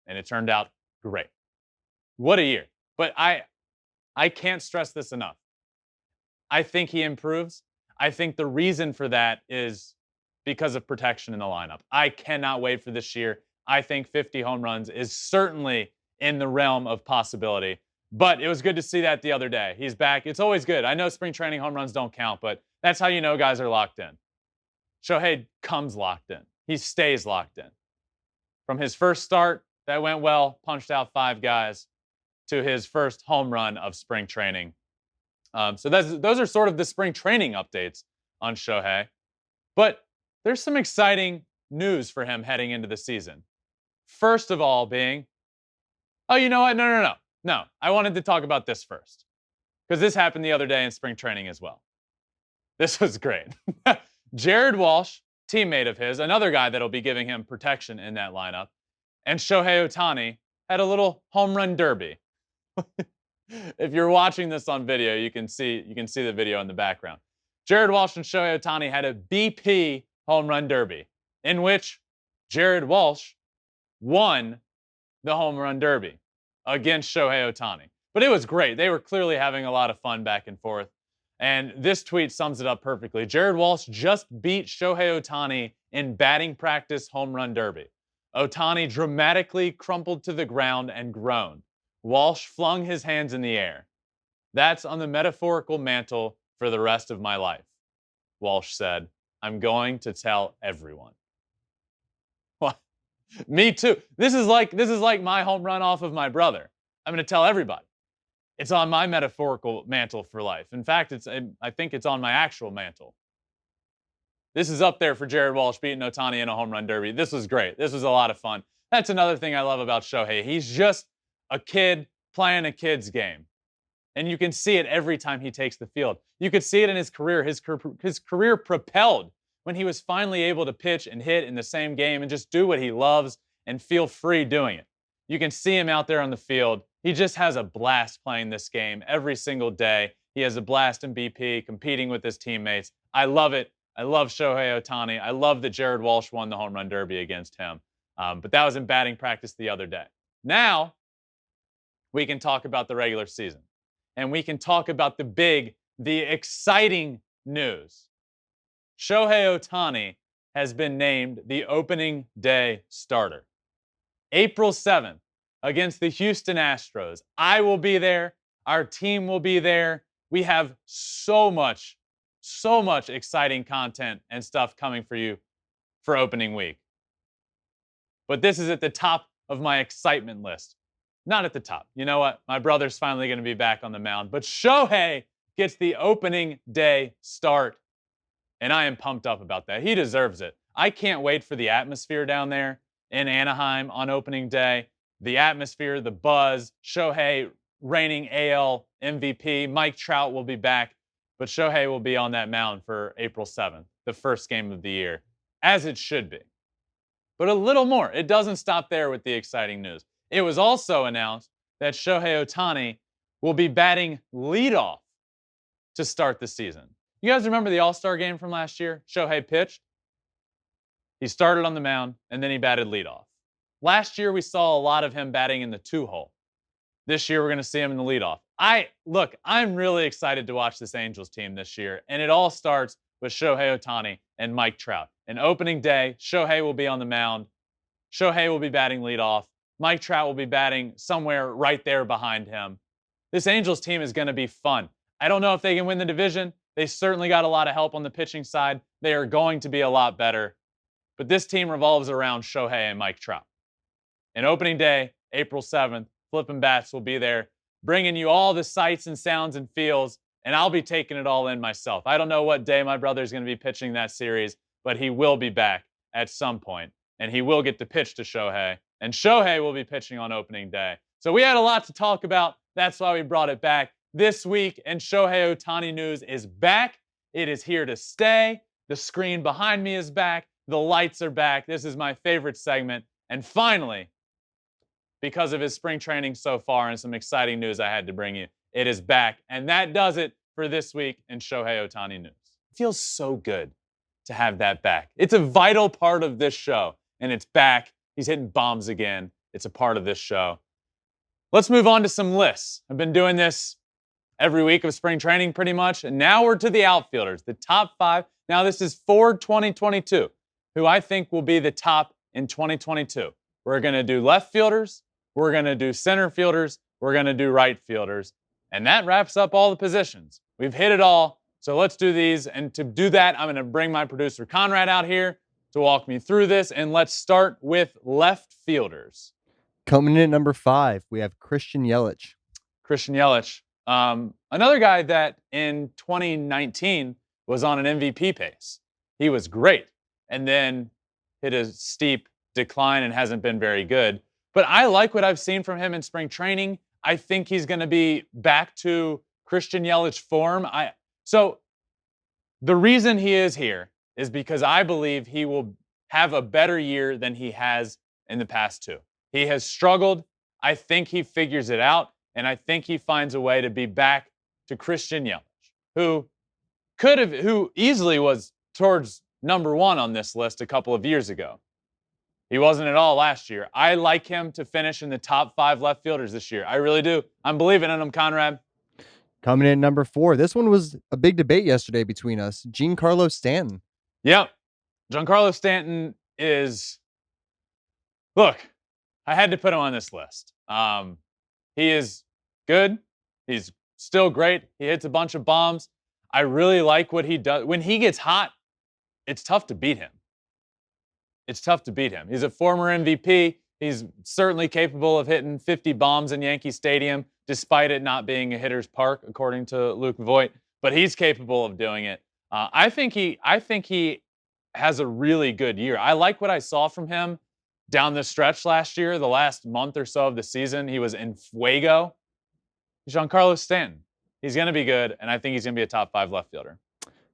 And it turned out great. What a year. But I can't stress this enough. I think he improves. I think the reason for that is because of protection in the lineup. I cannot wait for this year. I think 50 home runs is certainly in the realm of possibility. But it was good to see that the other day. He's back. It's always good. I know spring training home runs don't count, but that's how you know guys are locked in. Shohei comes locked in. He stays locked in. From his first start, that went well, punched out 5 guys, to his first home run of spring training. So those are sort of the spring training updates on Shohei. But there's some exciting news for him heading into the season. First of all being, oh, you know what? No. I wanted to talk about this first because this happened the other day in spring training as well. This was great. Jared Walsh, teammate of his, another guy that'll be giving him protection in that lineup, and Shohei Ohtani had a little home run derby. If you're watching this on video, you can see the video in the background. Jared Walsh and Shohei Ohtani had a BP home run derby in which Jared Walsh won the home run derby against Shohei Ohtani. But it was great. They were clearly having a lot of fun back and forth. And this tweet sums it up perfectly. Jared Walsh just beat Shohei Ohtani in batting practice home run derby. Ohtani dramatically crumpled to the ground and groaned. Walsh flung his hands in the air. That's on the metaphorical mantle for the rest of my life. Walsh said, I'm going to tell everyone. What? Me too. This is like my home run off of my brother. I'm going to tell everybody. It's on my metaphorical mantle for life. In fact, I think it's on my actual mantle. This is up there for Jared Walsh beating Ohtani in a home run derby. This was great. This was a lot of fun. That's another thing I love about Shohei. He's just a kid playing a kid's game. And you can see it every time he takes the field. You could see it in his career. His career propelled when he was finally able to pitch and hit in the same game and just do what he loves and feel free doing it. You can see him out there on the field. He just has a blast playing this game every single day. He has a blast in BP, competing with his teammates. I love it. I love Shohei Ohtani. I love that Jared Walsh won the home run derby against him. But that was in batting practice the other day. Now, we can talk about the regular season. And we can talk about the exciting news. Shohei Ohtani has been named the opening day starter. April 7th against the Houston Astros. I will be there. Our team will be there. We have so much exciting content and stuff coming for you for opening week. But this is at the top of my excitement list. Not at the top. You know what? My brother's finally going to be back on the mound. But Shohei gets the opening day start. And I am pumped up about that. He deserves it. I can't wait for the atmosphere down there in Anaheim on opening day. The atmosphere, the buzz, Shohei reigning AL MVP. Mike Trout will be back. But Shohei will be on that mound for April 7th, the first game of the year, as it should be. But a little more. It doesn't stop there with the exciting news. It was also announced that Shohei Ohtani will be batting leadoff to start the season. You guys remember the All-Star game from last year? Shohei pitched. He started on the mound, and then he batted leadoff. Last year, we saw a lot of him batting in the 2-hole. This year, we're going to see him in the leadoff. I'm really excited to watch this Angels team this year, and it all starts with Shohei Ohtani and Mike Trout. And opening day, Shohei will be on the mound. Shohei will be batting leadoff. Mike Trout will be batting somewhere right there behind him. This Angels team is going to be fun. I don't know if they can win the division. They certainly got a lot of help on the pitching side. They are going to be a lot better. But this team revolves around Shohei and Mike Trout. And opening day, April 7th, Flippin' Bats will be there, bringing you all the sights and sounds and feels, and I'll be taking it all in myself. I don't know what day my brother's going to be pitching that series, but he will be back at some point, and he will get to pitch to Shohei, and Shohei will be pitching on opening day. So we had a lot to talk about. That's why we brought it back this week, and Shohei Ohtani news is back. It is here to stay. The screen behind me is back. The lights are back. This is my favorite segment. And finally, because of his spring training so far and some exciting news I had to bring you, it is back. And that does it for this week in Shohei Ohtani news. It feels so good to have that back. It's a vital part of this show, and it's back. He's hitting bombs again. It's a part of this show. Let's move on to some lists. I've been doing this every week of spring training pretty much, and now we're to the outfielders, the top 5. Now this is for 2022, who I think will be the top in 2022. We're going to do left fielders, we're going to do center fielders, we're going to do right fielders, and that wraps up all the positions. We've hit it all, so let's do these, and to do that, I'm going to bring my producer Conrad out here to walk me through this, and let's start with left fielders. Coming in at number 5, we have Christian Yelich. Christian Yelich, another guy that in 2019 was on an MVP pace. He was great, and then hit a steep decline and hasn't been very good. But I like what I've seen from him in spring training. I think he's going to be back to Christian Yelich form. So the reason he is here is because I believe he will have a better year than he has in the past 2. He has struggled. I think he figures it out, and I think he finds a way to be back to Christian Yelich, who easily was towards number 1 on this list a couple of years ago. He wasn't at all last year. I like him to finish in the top 5 left fielders this year. I really do. I'm believing in him, Conrad. Coming in at number 4. This one was a big debate yesterday between us. Giancarlo Stanton. Yep. Giancarlo Stanton is... Look, I had to put him on this list. He is good. He's still great. He hits a bunch of bombs. I really like what he does. When he gets hot, it's tough to beat him. It's tough to beat him. He's a former MVP. He's certainly capable of hitting 50 bombs in Yankee Stadium, despite it not being a hitter's park, according to Luke Voigt. But he's capable of doing it. I think he has a really good year. I like what I saw from him down the stretch last year, the last month or so of the season. He was in fuego. Giancarlo Stanton. He's going to be good, and I think he's going to be a top 5 left fielder.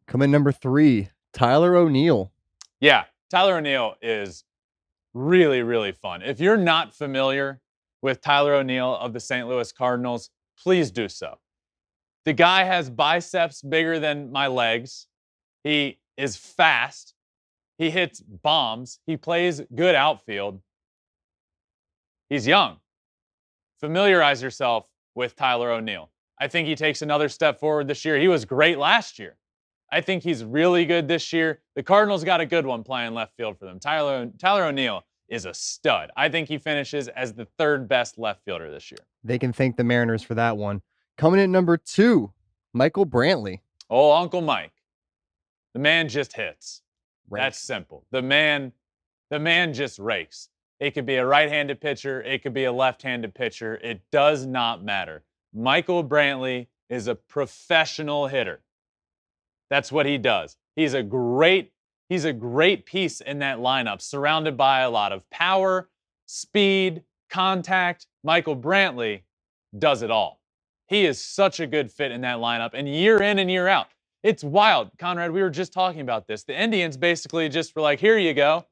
Coming number 3, Tyler O'Neill. Yeah, Tyler O'Neill is really, really fun. If you're not familiar with Tyler O'Neill of the St. Louis Cardinals, please do so. The guy has biceps bigger than my legs. He is fast. He hits bombs. He plays good outfield. He's young. Familiarize yourself with Tyler O'Neill. I think he takes another step forward this year. He was great last year. I think he's really good this year. The Cardinals got a good one playing left field for them. Tyler O'Neill is a stud. I think he finishes as the 3rd best left fielder this year. They can thank the Mariners for that one. Coming in number 2, Michael Brantley. Oh, Uncle Mike. The man just hits. Rakes. That's simple. The man just rakes. It could be a right-handed pitcher. It could be a left-handed pitcher. It does not matter. Michael Brantley is a professional hitter. That's what he does. He's a great piece in that lineup, surrounded by a lot of power, speed, contact. Michael Brantley does it all. He is such a good fit in that lineup, and year in and year out. It's wild. Conrad, we were just talking about this. The Indians basically just were like, here you go.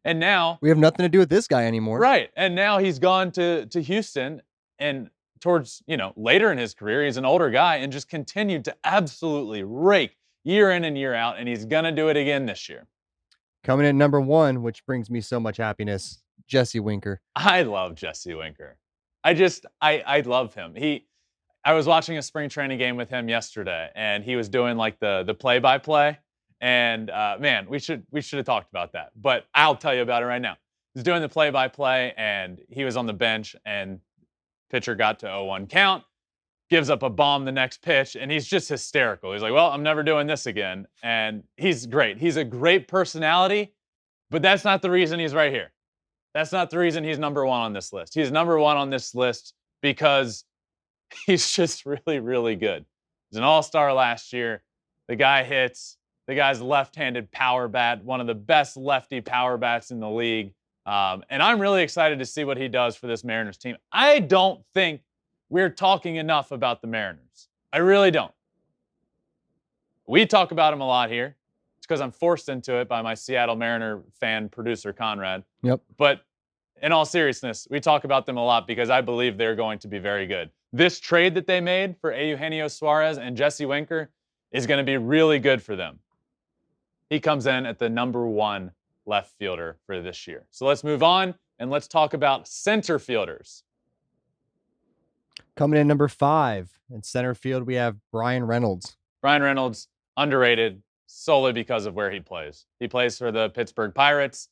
And now... we have nothing to do with this guy anymore. Right. And now he's gone to Houston, and towards, later in his career, he's an older guy and just continued to absolutely rake year in and year out, and he's going to do it again this year. Coming in number 1, which brings me so much happiness, Jesse Winker. I love Jesse Winker. I love him. I was watching a spring training game with him yesterday, and he was doing like the play-by-play. And man, we should have talked about that. But I'll tell you about it right now. He was doing the play-by-play, and he was on the bench, and pitcher got to 0-1 count, gives up a bomb the next pitch, and he's just hysterical. He's like, well, I'm never doing this again. And he's great. He's a great personality, but that's not the reason he's right here. That's not the reason he's number 1 on this list. He's number 1 on this list because he's just really, really good. He's an all-star last year. The guy hits. The guy's a left-handed power bat, one of the best lefty power bats in the league. And I'm really excited to see what he does for this Mariners team. I don't think we're talking enough about the Mariners. I really don't. We talk about him a lot here. It's because I'm forced into it by my Seattle Mariner fan producer, Conrad. Yep. But in all seriousness, we talk about them a lot because I believe they're going to be very good. this trade that they made for Eugenio Suarez and Jesse Winker is going to be really good for them. He comes in at the number 1 left fielder for this year. So let's move on and let's talk about center fielders. Coming in number 5 in center field, we have Brian Reynolds. Brian Reynolds, underrated solely because of where he plays. He plays for the Pittsburgh Pirates.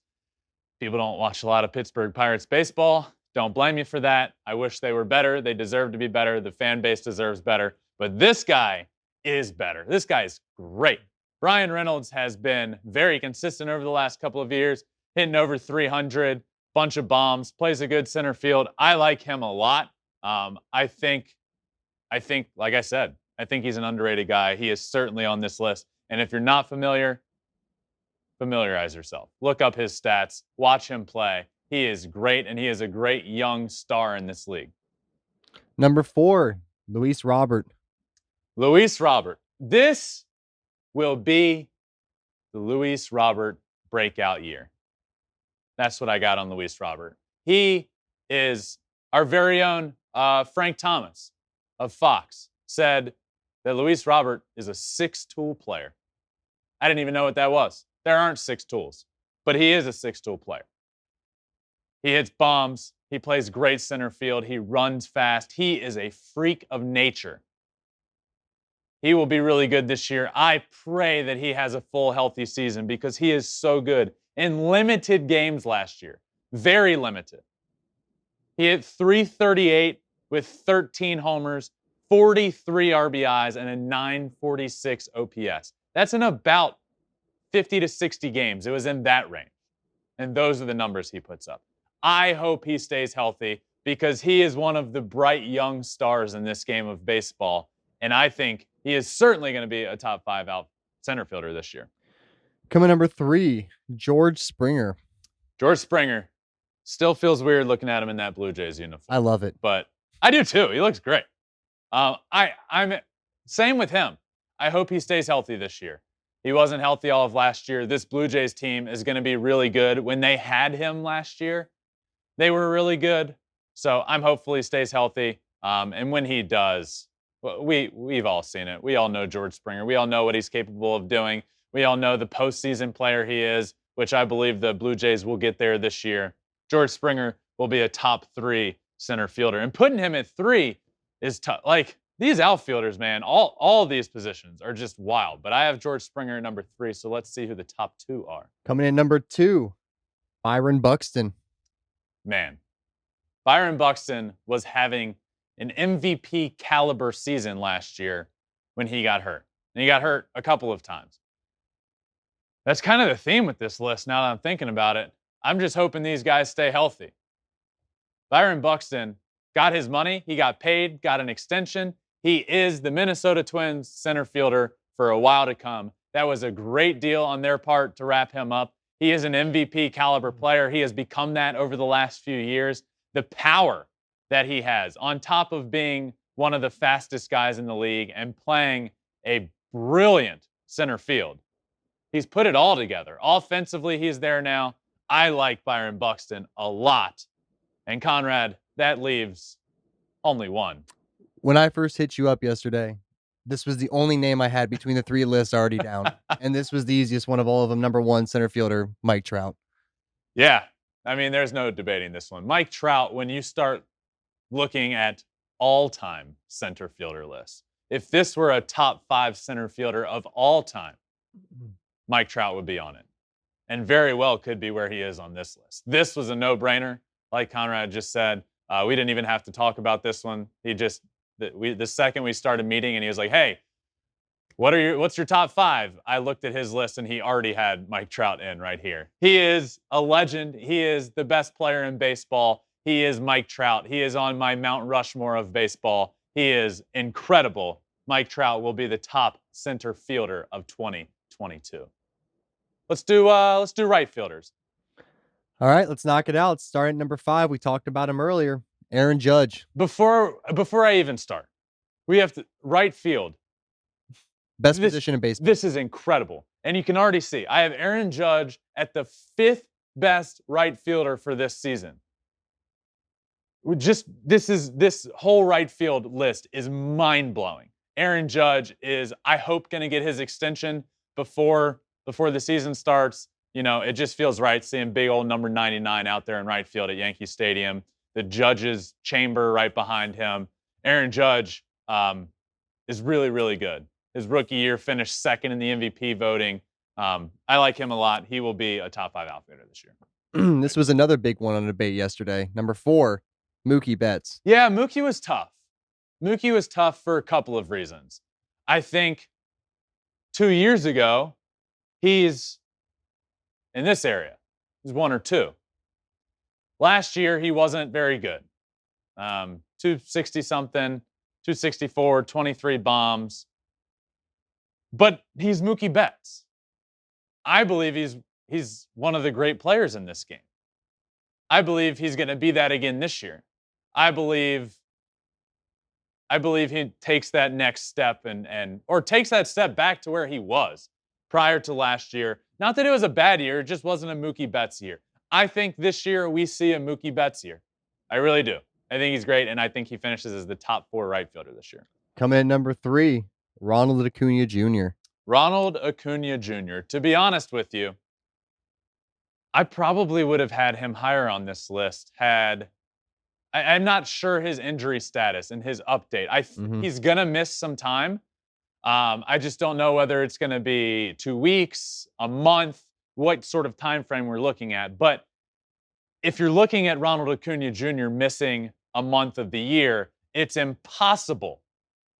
People don't watch a lot of Pittsburgh Pirates baseball. Don't blame you for that. I wish they were better. They deserve to be better. The fan base deserves better. But this guy is better. This guy is great. Brian Reynolds has been very consistent over the last couple of years, hitting over 300, bunch of bombs, plays a good center field. I like him a lot. I think, like I said, I think he's an underrated guy. He is certainly on this list. And if you're not familiar, familiarize yourself. Look up his stats. Watch him play. He is great, and he is a great young star in this league. Number 4, Luis Robert. Luis Robert. This will be the Luis Robert breakout year. That's what I got on Luis Robert. He is our very own Frank Thomas of Fox said that Luis Robert is a 6-tool player. I didn't even know what that was. There aren't 6 tools, but he is a 6-tool player. He hits bombs. He plays great center field. He runs fast. He is a freak of nature. He will be really good this year. I pray that he has a full healthy season because he is so good in limited games last year. Very limited. He hit .338 with 13 homers, 43 RBIs, and a .946 OPS. That's in about 50 to 60 games. It was in that range. And those are the numbers he puts up. I hope he stays healthy because he is one of the bright young stars in this game of baseball. And I think he is certainly going to be a top 5 out center fielder this year. Coming number 3, George Springer. George Springer still feels weird looking at him in that Blue Jays uniform. I love it. But I do too. He looks great. I'm same with him. I hope he stays healthy this year. He wasn't healthy all of last year. This Blue Jays team is going to be really good. When they had him last year, they were really good. So I'm hopeful he stays healthy. And when he does, we've all seen it. We all know George Springer. We all know what he's capable of doing. We all know the postseason player he is, which I believe the Blue Jays will get there this year. George Springer will be a top 3 center fielder. And putting him at 3 is tough. Like, these outfielders, man, all these positions are just wild. But I have George Springer at number 3, so let's see who the top 2 are. Coming in number 2, Byron Buxton. Man, Byron Buxton was having an MVP caliber season last year when he got hurt. And he got hurt a couple of times. That's kind of the theme with this list now that I'm thinking about it. I'm just hoping these guys stay healthy. Byron Buxton got his money. He got paid, got an extension. He is the Minnesota Twins center fielder for a while to come. That was a great deal on their part to wrap him up. He is an MVP caliber player. He has become that over the last few years. The power that he has, on top of being one of the fastest guys in the league and playing a brilliant center field. He's put it all together. Offensively, he's there now. I like Byron Buxton a lot. And Conrad, that leaves only one. When I first hit you up yesterday, this was the only name I had between the 3 lists already down. And this was the easiest one of all of them. Number 1, center fielder, Mike Trout. Yeah. I mean, there's no debating this one. Mike Trout, when you start looking at all-time center fielder lists, if this were a top 5 center fielder of all time, Mike Trout would be on it. And very well could be where he is on this list. This was a no-brainer. Like Conrad just said, we didn't even have to talk about this one. The second we started meeting and he was like, hey, what's your top 5? I looked at his list and he already had Mike Trout in right here. He is a legend. He is the best player in baseball. He is Mike Trout. He is on my Mount Rushmore of baseball. He is incredible. Mike Trout will be the top center fielder of 2022. Let's do right fielders. All right, let's knock it out. Start at number 5. We talked about him earlier. Aaron Judge. Before I even start, we have to right field. Best position in baseball. This is incredible. And you can already see, I have Aaron Judge at the 5th best right fielder for this season. This whole right field list is mind-blowing. Aaron Judge is, I hope, going to get his extension before the season starts. You know, it just feels right seeing big old number 99 out there in right field at Yankee Stadium. The Judge's chamber right behind him. Aaron Judge is really, really good. His rookie year finished second in the MVP voting. I like him a lot. He will be a top 5 outfielder this year. This was another big one on debate yesterday. Number 4, Mookie Betts. Yeah, Mookie was tough. Mookie was tough for a couple of reasons. I think 2 years ago, he's in this area. He's 1 or 2. Last year, he wasn't very good. 260-something, 264, 23 bombs. But he's Mookie Betts. I believe he's one of the great players in this game. I believe he's going to be that again this year. I believe he takes that next step or takes that step back to where he was prior to last year. Not that it was a bad year, it just wasn't a Mookie Betts year. I think this year we see a Mookie Betts year. I really do. I think he's great, and I think he finishes as the top 4 right fielder this year. Coming in number 3, Ronald Acuna Jr. Ronald Acuna Jr. To be honest with you, I probably would have had him higher on this list had I'm not sure his injury status and his update. He's going to miss some time. I just don't know whether it's going to be 2 weeks, a month, what sort of time frame we're looking at. But if you're looking at Ronald Acuna Jr. missing a month of the year, it's impossible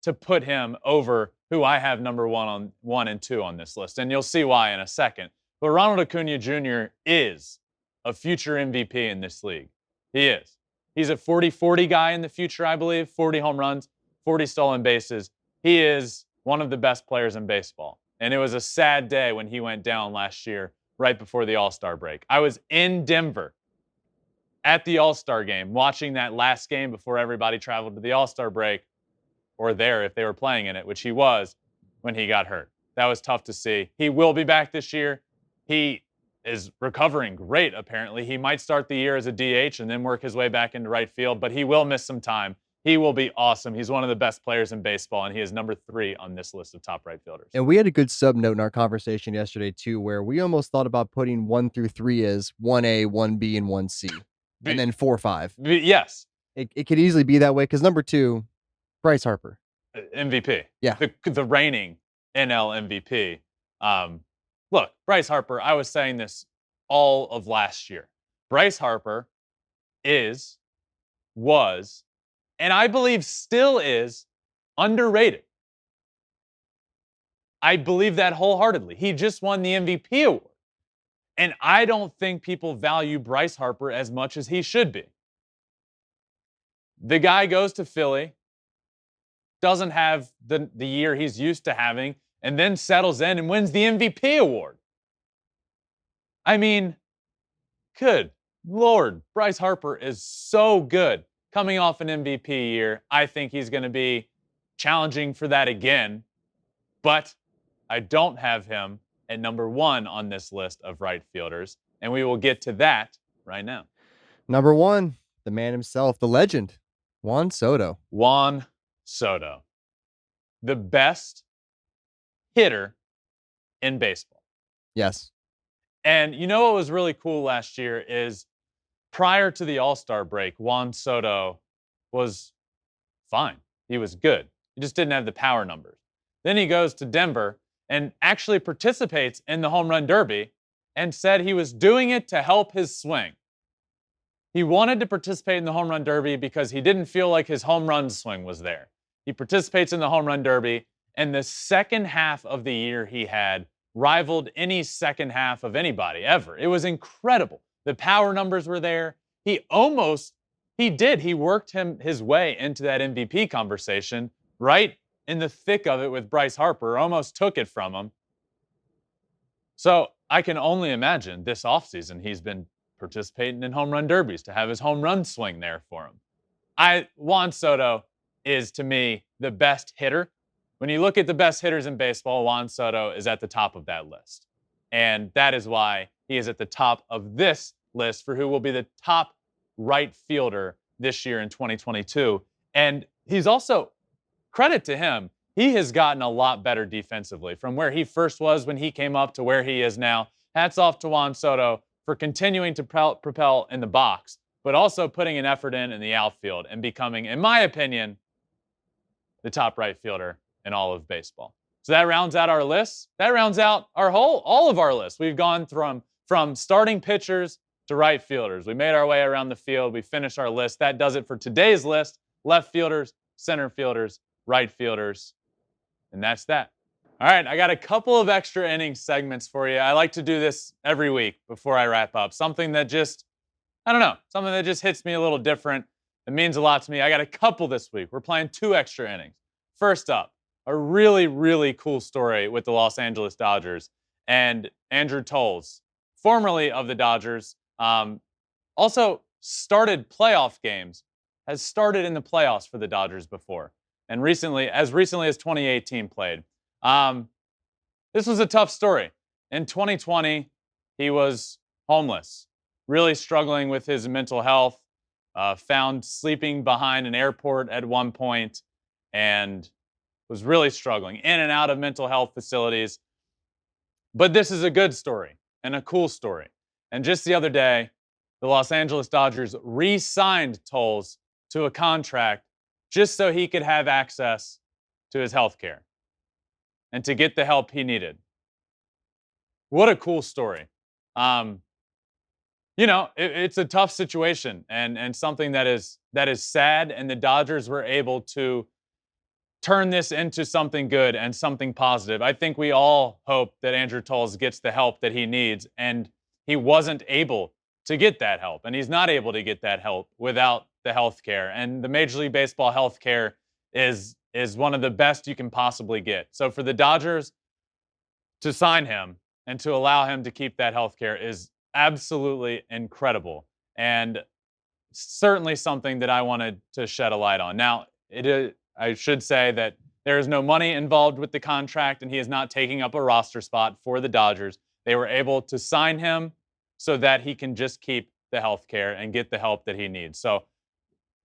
to put him over who I have number 1 and 2 on this list. And you'll see why in a second. But Ronald Acuna Jr. is a future MVP in this league. He is. He's a 40-40 guy in the future, I believe. 40 home runs, 40 stolen bases. He is one of the best players in baseball. And it was a sad day when he went down last year, right before the All-Star break. I was in Denver at the All-Star game, watching that last game before everybody traveled to the All-Star break, or there if they were playing in it, which he was when he got hurt. That was tough to see. He will be back this year. He is recovering great, apparently. He might start the year as a DH and then work his way back into right field, but he will miss some time. He will be awesome. He's one of the best players in baseball, and he is number 3 on this list of top right fielders. And we had a good sub note in our conversation yesterday, too, where we almost thought about putting 1 through 3 as 1A, 1B, and 1C, and then 4, 5. Yes. It could easily be that way, because number 2, Bryce Harper. MVP. Yeah. The reigning NL MVP. Look, Bryce Harper, I was saying this all of last year. Bryce Harper was, and I believe still is, underrated. I believe that wholeheartedly. He just won the MVP award. And I don't think people value Bryce Harper as much as he should be. The guy goes to Philly, doesn't have the year he's used to having, and then settles in and wins the MVP award. I mean, good Lord, Bryce Harper is so good. Coming off an MVP year, I think he's going to be challenging for that again. But I don't have him at number 1 on this list of right fielders, and we will get to that right now. Number 1, the man himself, the legend, Juan Soto. Juan Soto, the best hitter in baseball. Yes. And you know what was really cool last year is prior to the All-Star break, Juan Soto was fine. He was good. He just didn't have the power numbers. Then he goes to Denver and actually participates in the home run derby and said he was doing it to help his swing. He wanted to participate in the home run derby because he didn't feel like his home run swing was there. He participates in the home run derby, and the second half of the year he had rivaled any second half of anybody ever. It was incredible. The power numbers were there. He worked his way into that MVP conversation right in the thick of it with Bryce Harper, almost took it from him. So I can only imagine this offseason he's been participating in home run derbies to have his home run swing there for him. Juan Soto is, to me, the best hitter. When you look at the best hitters in baseball, Juan Soto is at the top of that list. And that is why he is at the top of this list for who will be the top right fielder this year in 2022. And he's also, credit to him, he has gotten a lot better defensively from where he first was when he came up to where he is now. Hats off to Juan Soto for continuing to propel in the box, but also putting an effort in the outfield and becoming, in my opinion, the top right fielder in all of baseball. So that rounds out our list. That rounds out all of our lists. We've gone from starting pitchers to right fielders. We made our way around the field. We finished our list. That does it for today's list. Left fielders, center fielders, right fielders. And that's that. All right, I got a couple of extra innings segments for you. I like to do this every week before I wrap up. Something that just, I don't know, something that just hits me a little different. It means a lot to me. I got a couple this week. We're playing 2 extra innings. First up, a really, really cool story with the Los Angeles Dodgers and Andrew TOLES, formerly of the Dodgers, also started playoff games, has started in the playoffs for the Dodgers before, and recently as 2018 played. This was a tough story. In 2020, he was homeless, really struggling with his mental health, found sleeping behind an airport at one point, and was really struggling in and out of mental health facilities. But this is a good story and a cool story. And just the other day, the Los Angeles Dodgers re-signed TOLES to a contract just so he could have access to his health care and to get the help he needed. What a cool story. It's a tough situation and something that is sad, and the Dodgers were able to turn this into something good and something positive. I think we all hope that Andrew TOLES gets the help that he needs, and he wasn't able to get that help, and he's not able to get that help without the health care. And the Major League Baseball health care is one of the best you can possibly get. So for the Dodgers to sign him and to allow him to keep that health care is absolutely incredible, and certainly something that I wanted to shed a light on. Now, I should say that there is no money involved with the contract, and he is not taking up a roster spot for the Dodgers. They were able to sign him so that he can just keep the health care and get the help that he needs. So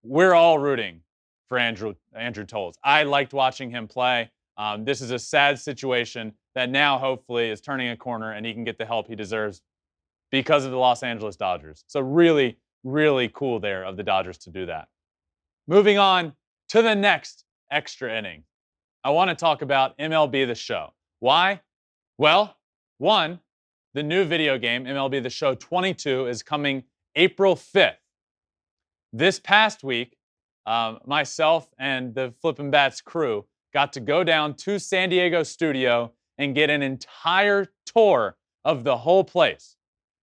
we're all rooting for Andrew TOLES. I liked watching him play. This is a sad situation that now hopefully is turning a corner, and he can get the help he deserves because of the Los Angeles Dodgers. So really, really cool there of the Dodgers to do that. Moving on to the next extra inning. I want to talk about MLB The Show. Why? Well, one, the new video game, MLB The Show 22, is coming April 5th. This past week, myself and the Flippin' Bats crew got to go down to San Diego studio and get an entire tour of the whole place.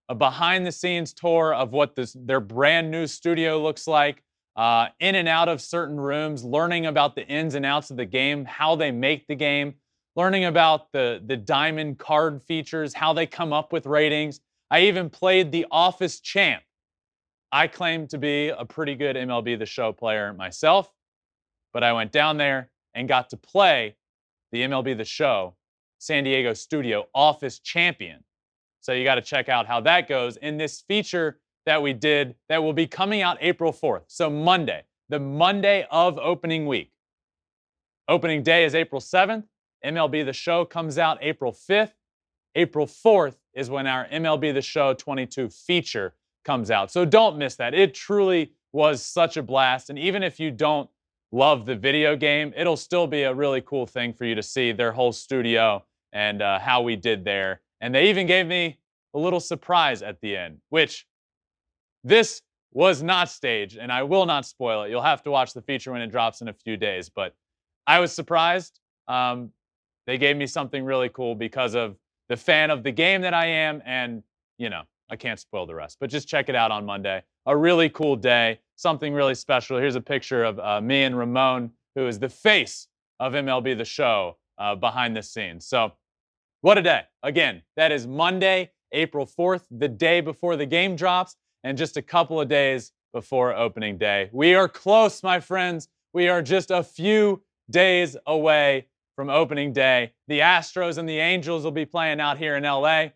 A behind-the-scenes tour of what their brand new studio looks like, in and out of certain rooms, learning about the ins and outs of the game, how they make the game, learning about the diamond card features, how they come up with ratings. I even played the Office Champ. I claim to be a pretty good MLB The Show player myself, but I went down there and got to play the MLB The Show San Diego studio Office Champion. So you got to check out how that goes in this feature that we did that will be coming out April 4th. So Monday, the Monday of opening week. Opening day is April 7th. MLB The Show comes out April 5th. April 4th is when our MLB The Show 22 feature comes out. So don't miss that. It truly was such a blast. And even if you don't love the video game, it'll still be a really cool thing for you to see their whole studio and how we did there. And they even gave me a little surprise at the end, which this was not staged, and I will not spoil it. You'll have to watch the feature when it drops in a few days. But I was surprised. They gave me something really cool because of the fan of the game that I am, and, I can't spoil the rest. But just check it out on Monday. A really cool day, something really special. Here's a picture of me and Ramon, who is the face of MLB The Show behind the scenes. So what a day. Again, that is Monday, April 4th, the day before the game drops, and just a couple of days before opening day. We are close, my friends. We are just a few days away from opening day. The Astros and the Angels will be playing out here in LA.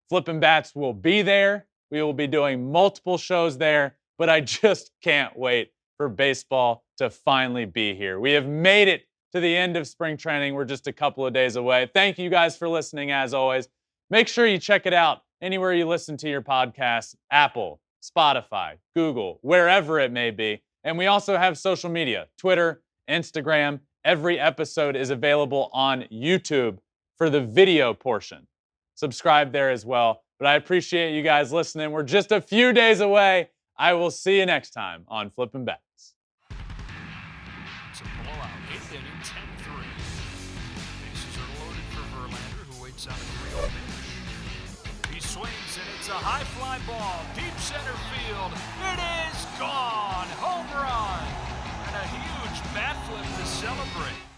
Flippin' Bats will be there. We will be doing multiple shows there, but I just can't wait for baseball to finally be here. We have made it to the end of spring training. We're just a couple of days away. Thank you guys for listening as always. Make sure you check it out anywhere you listen to your podcasts, Apple, Spotify, Google, wherever it may be. And we also have social media, Twitter, Instagram. Every episode is available on YouTube for the video portion. Subscribe there as well. But I appreciate you guys listening. We're just a few days away. I will see you next time on Flippin' Bats. It's a blowout. 8th inning, 10-3. Bases are loaded for Verlander, who waits on a 3-0 pitch. He swings, and it's a high fly ball, deep center field. It is gone. Home run. And a huge bat flip to celebrate.